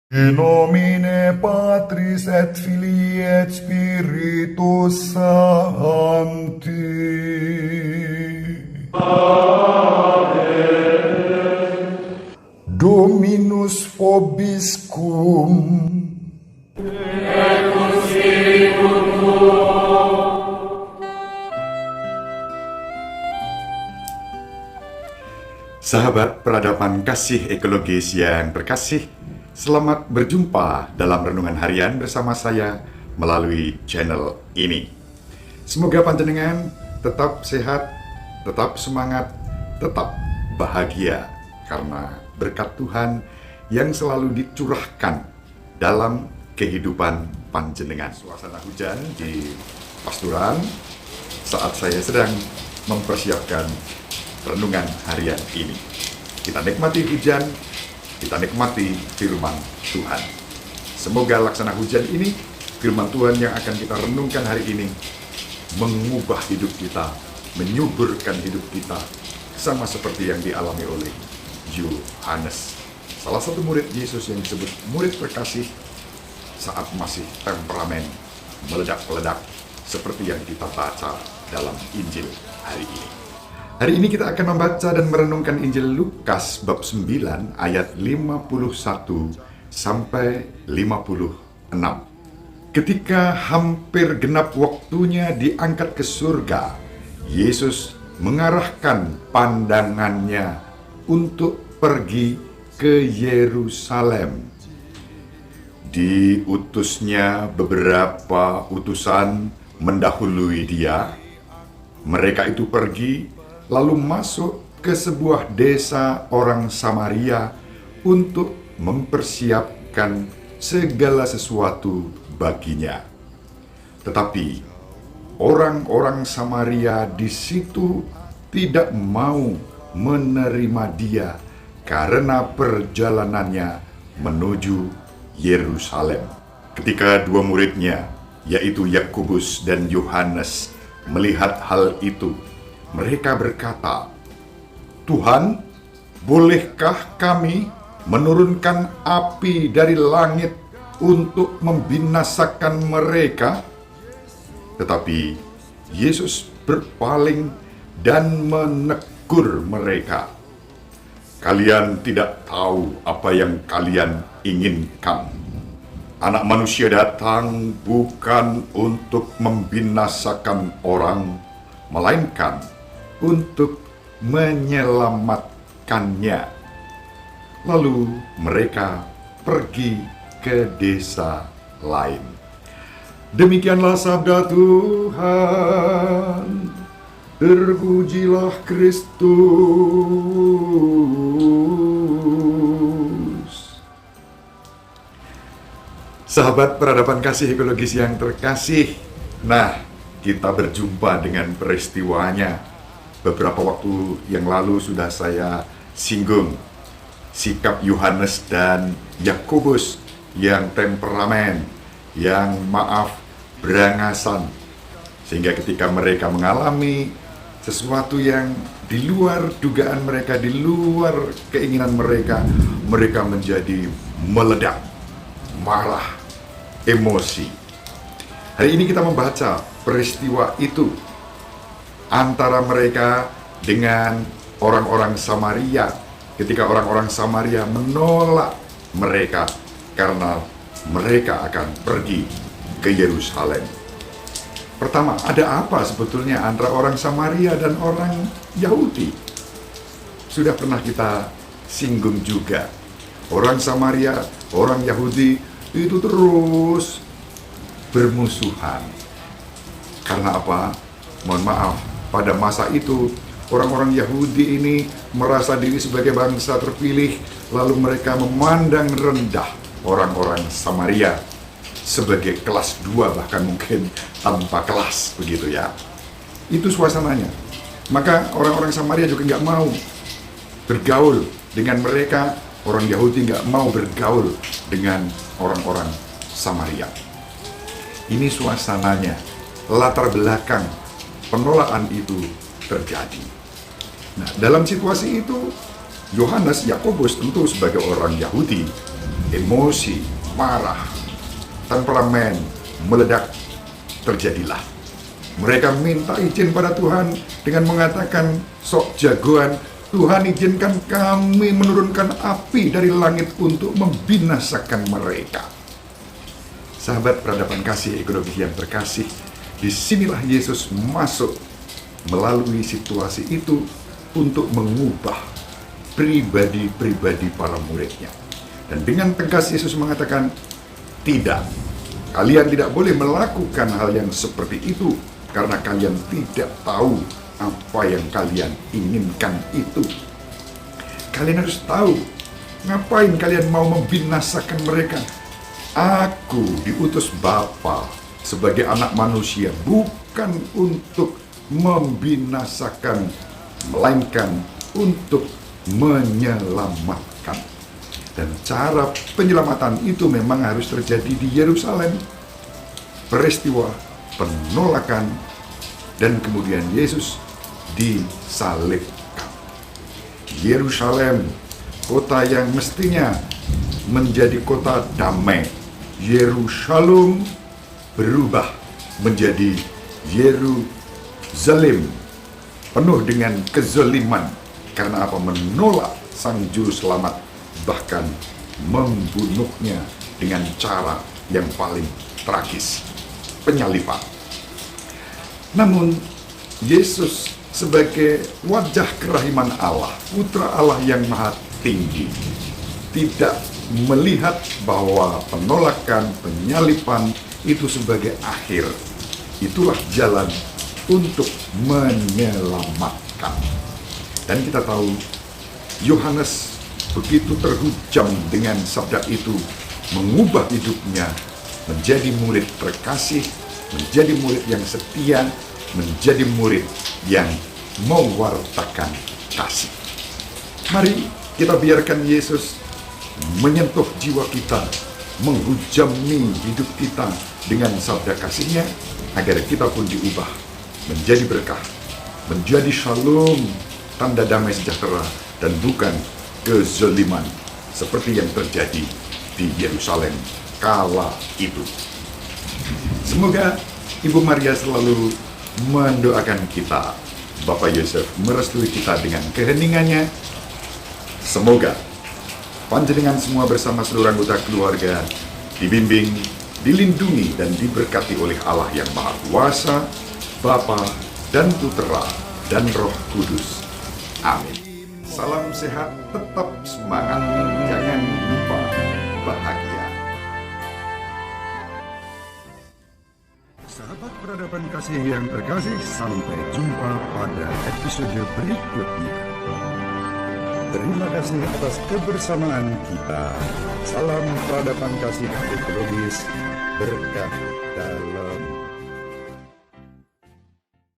In nomine Patris et Filii et Spiritus Sancti. Dominus vobiscum. Sahabat peradaban kasih ekologis yang terkasih, selamat berjumpa dalam renungan harian bersama saya melalui channel ini. Semoga panjenengan tetap sehat, tetap semangat, tetap bahagia karena berkat Tuhan yang selalu dicurahkan dalam kehidupan panjenengan. Suasana hujan di pasturan saat saya sedang mempersiapkan renungan harian ini. Kita nikmati hujan, kita nikmati firman Tuhan. Semoga laksana hujan ini, firman Tuhan yang akan kita renungkan hari ini, mengubah hidup kita, menyuburkan hidup kita, sama seperti yang dialami oleh Yohanes, salah satu murid Yesus yang disebut murid terkasih saat masih temperamen meledak-ledak, seperti yang kita baca dalam Injil hari ini. Hari ini kita akan membaca dan merenungkan Injil Lukas bab 9 ayat 51 sampai 56. Ketika hampir genap waktunya diangkat ke surga, Yesus mengarahkan pandangannya untuk pergi ke Yerusalem. Diutusnya beberapa utusan mendahului dia. Mereka itu pergi lalu masuk ke sebuah desa orang Samaria untuk mempersiapkan segala sesuatu baginya. Tetapi orang-orang Samaria di situ tidak mau menerima dia karena perjalanannya menuju Yerusalem. Ketika dua muridnya, yaitu Yakobus dan Yohanes, melihat hal itu, mereka berkata, "Tuhan, bolehkah kami menurunkan api dari langit untuk membinasakan mereka?" Tetapi Yesus berpaling dan menegur mereka. "Kalian tidak tahu apa yang kalian inginkan. Anak manusia datang bukan untuk membinasakan orang, melainkan untuk menyelamatkannya." Lalu mereka pergi ke desa lain. Demikianlah sabda Tuhan. Terpujilah Kristus. Sahabat peradaban kasih ekologis yang terkasih, nah, kita berjumpa dengan peristiwanya. Beberapa waktu yang lalu sudah saya singgung sikap Yohanes dan Yakobus yang temperamen, yang berangasan. Sehingga ketika mereka mengalami sesuatu yang di luar dugaan mereka, di luar keinginan mereka, mereka menjadi meledak, marah, emosi. Hari ini kita membaca peristiwa itu antara mereka dengan orang-orang Samaria, ketika orang-orang Samaria menolak mereka karena mereka akan pergi ke Yerusalem. Pertama, ada apa sebetulnya antara orang Samaria dan orang Yahudi? Sudah pernah kita singgung juga. Orang Samaria, orang Yahudi itu terus bermusuhan. Karena apa? Mohon maaf, pada masa itu orang-orang Yahudi ini merasa diri sebagai bangsa terpilih, lalu mereka memandang rendah orang-orang Samaria sebagai kelas 2, bahkan mungkin tanpa kelas, begitu ya. Itu suasananya. Maka orang-orang Samaria juga nggak mau bergaul dengan mereka, orang Yahudi nggak mau bergaul dengan orang-orang Samaria. Ini suasananya, latar belakang penolakan itu terjadi. Nah, dalam situasi itu, Yohanes, Yakobus tentu sebagai orang Yahudi emosi, marah, temperamen meledak terjadilah. Mereka minta izin pada Tuhan dengan mengatakan, sok jagoan, Tuhan izinkan kami menurunkan api dari langit untuk membinasakan mereka. Sahabat peradaban kasih ekologi yang terkasih, disinilah Yesus masuk melalui situasi itu untuk mengubah pribadi-pribadi para muridnya. Dan dengan tegas Yesus mengatakan, tidak, kalian tidak boleh melakukan hal yang seperti itu, karena kalian tidak tahu apa yang kalian inginkan itu. Kalian harus tahu, ngapain kalian mau membinasakan mereka? Aku diutus Bapa sebagai anak manusia, bukan untuk membinasakan, melainkan untuk menyelamatkan. Dan cara penyelamatan itu memang harus terjadi di Yerusalem. Peristiwa penolakan dan kemudian Yesus disalibkan. Yerusalem, kota yang mestinya menjadi kota damai, Yerusalem berubah menjadi Yerusalem penuh dengan kezaliman. Karena apa? Menolak Sang Juru Selamat, bahkan membunuhnya dengan cara yang paling tragis, penyaliban. Namun Yesus sebagai wajah kerahiman Allah, Putra Allah yang Maha Tinggi, tidak melihat bahwa penolakan, penyaliban itu sebagai akhir. Itulah jalan untuk menyelamatkan. Dan kita tahu Yohanes begitu terhujam dengan sabda itu, mengubah hidupnya menjadi murid terkasih, menjadi murid yang setia, menjadi murid yang mewartakan kasih. Mari kita biarkan Yesus menyentuh jiwa kita, menghujami hidup kita dengan sabda kasih-Nya, agar kita pun diubah menjadi berkah, menjadi shalom, tanda damai sejahtera, dan bukan kezaliman seperti yang terjadi di Yerusalem kala itu. Semoga Ibu Maria selalu mendoakan kita, Bapak Yosef merestui kita dengan keheningannya. Semoga panjenengan semua bersama seluruh anggota keluarga dibimbing, dilindungi, dan diberkati oleh Allah yang Maha Kuasa, Bapa dan Putera dan Roh Kudus. Amin. Salam sehat, tetap semangat, jangan lupa bahagia. Sahabat peradaban kasih yang terkasih, sampai jumpa pada episode berikutnya. Terima kasih atas kebersamaan kita. Salam peradaban kasih ekologis, berkah dalam